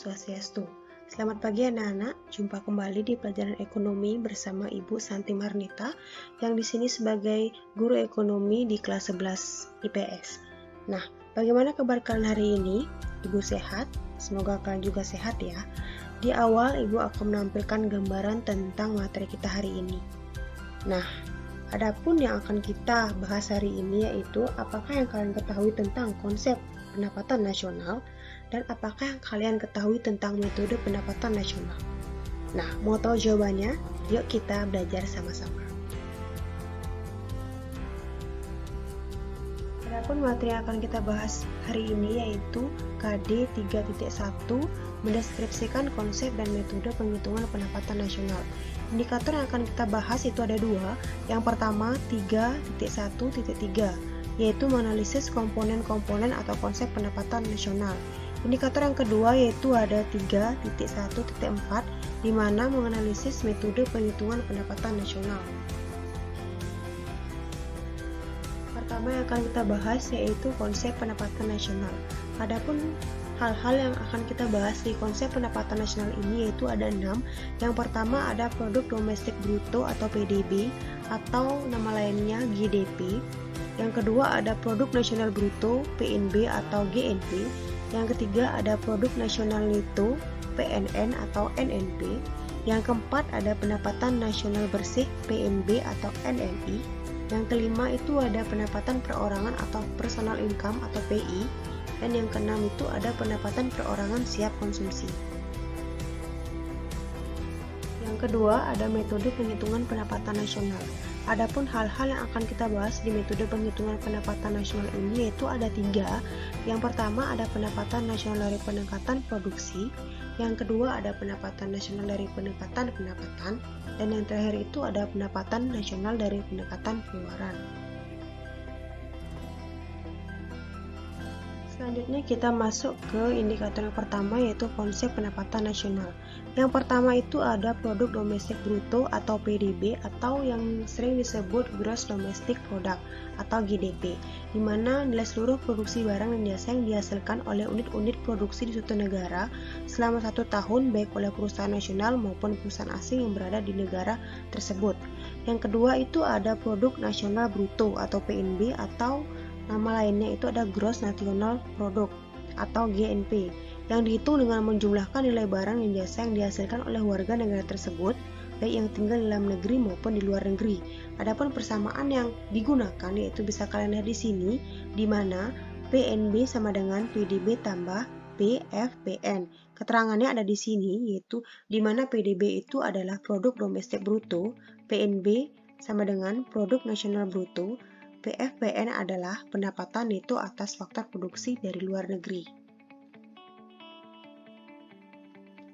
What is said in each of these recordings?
Swastiastu. Selamat pagi anak-anak, jumpa kembali di pelajaran ekonomi bersama Ibu Santi Marnita yang di sini sebagai guru ekonomi di kelas 11 IPS. Nah, bagaimana kabar kalian hari ini? Ibu sehat? Semoga kalian juga sehat ya. Di awal Ibu akan menampilkan gambaran tentang materi kita hari ini. Nah, adapun yang akan kita bahas hari ini yaitu apakah yang kalian ketahui tentang konsep pendapatan nasional dan apakah yang kalian ketahui tentang metode pendapatan nasional. Nah, mau tahu jawabannya? Yuk kita belajar sama-sama. Adapun materi yang akan kita bahas hari ini yaitu KD 3.1 mendeskripsikan konsep dan metode penghitungan pendapatan nasional. Indikator yang akan kita bahas itu ada dua. Yang pertama 3.1.3 yaitu menganalisis komponen-komponen atau konsep pendapatan nasional. Indikator yang kedua yaitu ada 3.1.4 di mana menganalisis metode penghitungan pendapatan nasional. Pertama yang akan kita bahas yaitu konsep pendapatan nasional. Adapun hal-hal yang akan kita bahas di konsep pendapatan nasional ini yaitu ada 6. Yang pertama ada produk domestik bruto atau PDB atau nama lainnya GDP. Yang kedua ada produk nasional bruto PNB atau GNP. Yang ketiga ada produk nasional neto PNN atau NNP. Yang keempat ada pendapatan nasional bersih PNB atau NNI. Yang kelima itu ada pendapatan perorangan atau personal income atau PI. Dan yang keenam itu ada pendapatan perorangan siap konsumsi. Yang kedua ada metode penghitungan pendapatan nasional. Adapun hal-hal yang akan kita bahas di metode penghitungan pendapatan nasional ini yaitu ada 3. Yang pertama ada pendapatan nasional dari peningkatan produksi. Yang kedua ada pendapatan nasional dari peningkatan pendapatan. Dan yang terakhir itu ada pendapatan nasional dari pendekatan pengeluaran. Selanjutnya kita masuk ke indikator yang pertama yaitu konsep pendapatan nasional. Yang pertama itu ada produk domestik bruto atau PDB atau yang sering disebut gross domestic product atau GDP, di mana nilai seluruh produksi barang dan jasa yang dihasilkan oleh unit-unit produksi di suatu negara selama 1 tahun baik oleh perusahaan nasional maupun perusahaan asing yang berada di negara tersebut. Yang kedua itu ada produk nasional bruto atau PNB atau nama lainnya itu ada Gross National Product atau GNP yang dihitung dengan menjumlahkan nilai barang dan jasa yang dihasilkan oleh warga negara tersebut baik yang tinggal di dalam negeri maupun di luar negeri. Adapun persamaan yang digunakan yaitu bisa kalian lihat di sini di mana PNB sama dengan PDB tambah PFPN. Keterangannya ada di sini yaitu di mana PDB itu adalah produk domestik bruto, PNB sama dengan produk nasional bruto, PFPN adalah pendapatan neto atas faktor produksi dari luar negeri.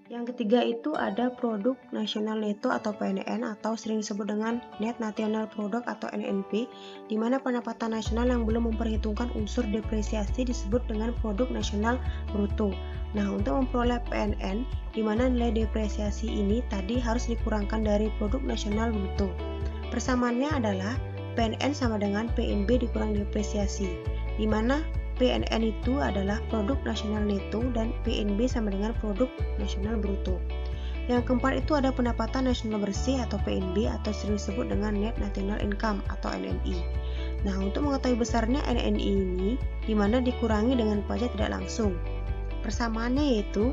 Yang ketiga itu ada produk nasional neto atau PNN atau sering disebut dengan Net National Product atau NNP, di mana pendapatan nasional yang belum memperhitungkan unsur depresiasi disebut dengan produk nasional bruto. Nah, untuk memperoleh PNN, di mana nilai depresiasi ini tadi harus dikurangkan dari produk nasional bruto. Persamaannya adalah PNN sama dengan PNB dikurang depresiasi, di mana PNN itu adalah produk nasional neto dan PNB sama dengan produk nasional bruto. Yang keempat itu ada pendapatan nasional bersih atau PNB atau sering disebut dengan Net National Income atau NNI. Nah, untuk mengetahui besarnya NNI ini, di mana dikurangi dengan pajak tidak langsung. Persamaannya yaitu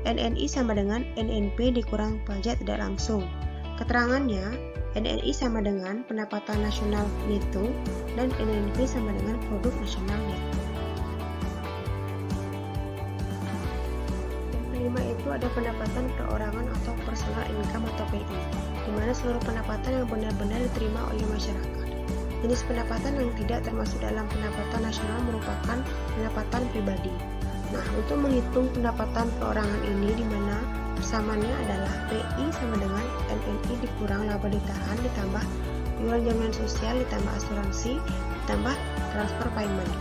NNI sama dengan NNP dikurang pajak tidak langsung. Keterangannya NNI sama dengan pendapatan nasional neto dan NNP sama dengan produk nasional neto. Yang kelima itu ada pendapatan perorangan atau personal income atau PI, di mana seluruh pendapatan yang benar-benar diterima oleh masyarakat. Jenis pendapatan yang tidak termasuk dalam pendapatan nasional merupakan pendapatan pribadi. Nah, untuk menghitung pendapatan perorangan ini di mana persamaannya adalah PI sama dengan NNI dikurang laba ditahan ditambah iuran jaminan sosial ditambah asuransi ditambah transfer payment.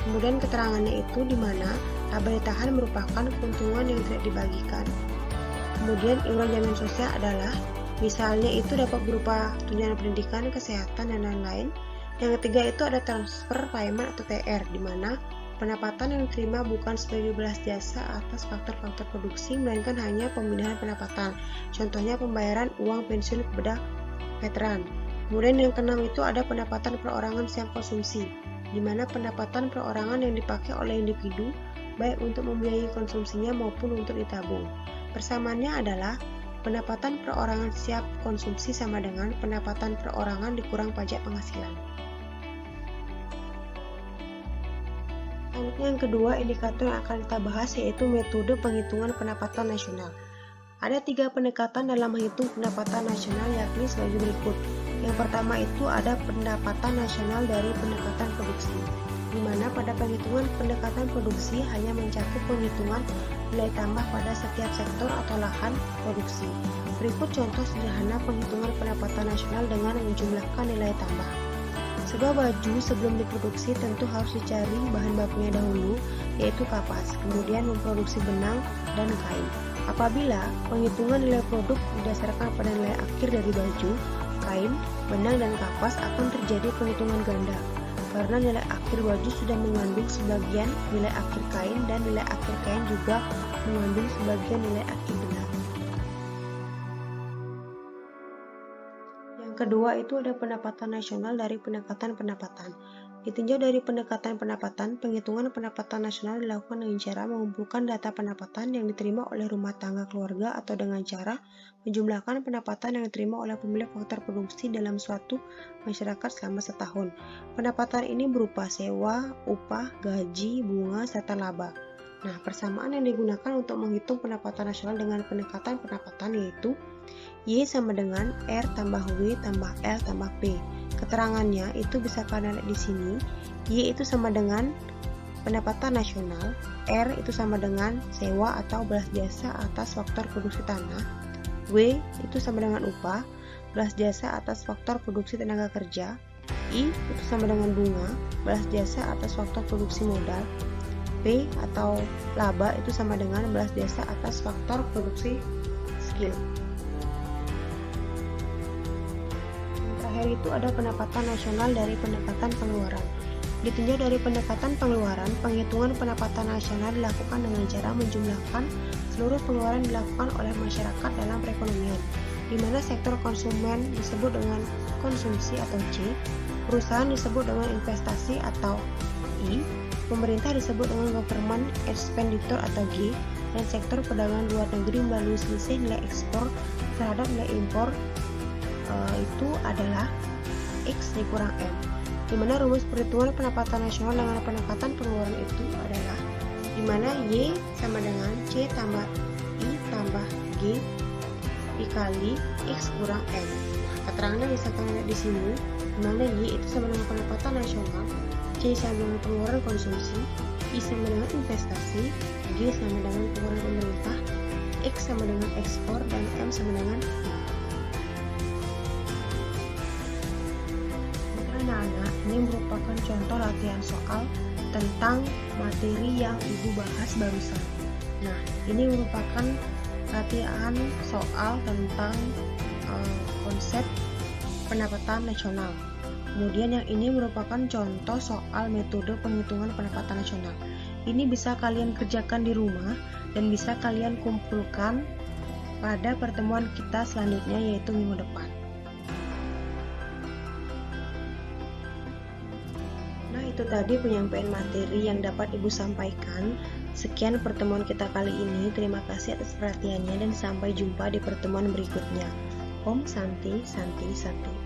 Kemudian keterangannya itu di mana laba ditahan merupakan keuntungan yang tidak dibagikan. Kemudian iuran jaminan sosial adalah misalnya itu dapat berupa tunjangan pendidikan, kesehatan dan lain-lain. Yang ketiga itu ada transfer payment atau TR di mana Pendapatan yang diterima bukan sebagai belas jasa atas faktor-faktor produksi, melainkan hanya pemindahan pendapatan. Contohnya pembayaran uang pensiun kepada veteran. Kemudian yang keenam itu ada pendapatan perorangan siap konsumsi, di mana pendapatan perorangan yang dipakai oleh individu baik untuk membiayai konsumsinya maupun untuk ditabung. Persamaannya adalah pendapatan perorangan siap konsumsi sama dengan pendapatan perorangan dikurang pajak penghasilan. Selanjutnya yang kedua indikator yang akan kita bahas yaitu metode penghitungan pendapatan nasional. Ada 3 pendekatan dalam menghitung pendapatan nasional yakni sebagai berikut. Yang pertama itu ada pendapatan nasional dari pendekatan produksi, di mana pada penghitungan pendekatan produksi hanya mencakup penghitungan nilai tambah pada setiap sektor atau lahan produksi. Berikut contoh sederhana penghitungan pendapatan nasional dengan menjumlahkan nilai tambah. Sebuah baju sebelum diproduksi tentu harus dicari bahan bakunya dahulu, yaitu kapas, kemudian memproduksi benang dan kain. Apabila penghitungan nilai produk didasarkan pada nilai akhir dari baju, kain, benang, dan kapas akan terjadi penghitungan ganda, karena nilai akhir baju sudah mengandung sebagian nilai akhir kain dan nilai akhir kain juga mengandung sebagian nilai akhir benang. Yang kedua itu ada pendapatan nasional dari pendekatan pendapatan. Ditinjau dari pendekatan pendapatan, penghitungan pendapatan nasional dilakukan dengan cara mengumpulkan data pendapatan yang diterima oleh rumah tangga keluarga atau dengan cara menjumlahkan pendapatan yang diterima oleh pemilik faktor produksi dalam suatu masyarakat selama setahun. Pendapatan ini berupa sewa, upah, gaji, bunga, serta laba. Nah, persamaan yang digunakan untuk menghitung pendapatan nasional dengan pendekatan pendapatan yaitu Y sama dengan R tambah W tambah L tambah P. Keterangannya itu bisa kalian lihat di sini. Y itu sama dengan pendapatan nasional, R itu sama dengan sewa atau belas jasa atas faktor produksi tanah, W itu sama dengan upah, belas jasa atas faktor produksi tenaga kerja, I itu sama dengan bunga, belas jasa atas faktor produksi modal, P atau laba itu sama dengan belas jasa atas faktor produksi skill. Terakhir itu ada pendapatan nasional dari pendekatan pengeluaran. Ditinjau dari pendekatan pengeluaran, penghitungan pendapatan nasional dilakukan dengan cara menjumlahkan seluruh pengeluaran dilakukan oleh masyarakat dalam perekonomian, di mana sektor konsumen disebut dengan konsumsi atau C, perusahaan disebut dengan investasi atau I, pemerintah disebut dengan government expenditure atau G, dan sektor perdagangan luar negeri melalui selisih nilai ekspor terhadap nilai impor itu adalah X dikurang M, di mana rumus perhitungan pendapatan nasional dengan pendekatan pengeluaran itu adalah di mana Y sama dengan C tambah I tambah G dikali X kurang M. Keterangannya bisa kalian lihat di sini, di mana Y itu sama dengan pendapatan nasional, C sama dengan pengeluaran konsumsi, I sama dengan investasi, G sama dengan pengeluaran pemerintah, X sama dengan ekspor, dan M sama dengan anak-anak. Ini merupakan contoh latihan soal tentang materi yang ibu bahas barusan. Nah, ini merupakan latihan soal tentang konsep pendapatan nasional. Kemudian yang ini merupakan contoh soal metode penghitungan pendapatan nasional. Ini bisa kalian kerjakan di rumah dan bisa kalian kumpulkan pada pertemuan kita selanjutnya yaitu minggu depan. Itu tadi penyampaian materi yang dapat Ibu sampaikan. Sekian pertemuan kita kali ini. Terima kasih atas perhatiannya dan sampai jumpa di pertemuan berikutnya. Om Santi Santi Satu.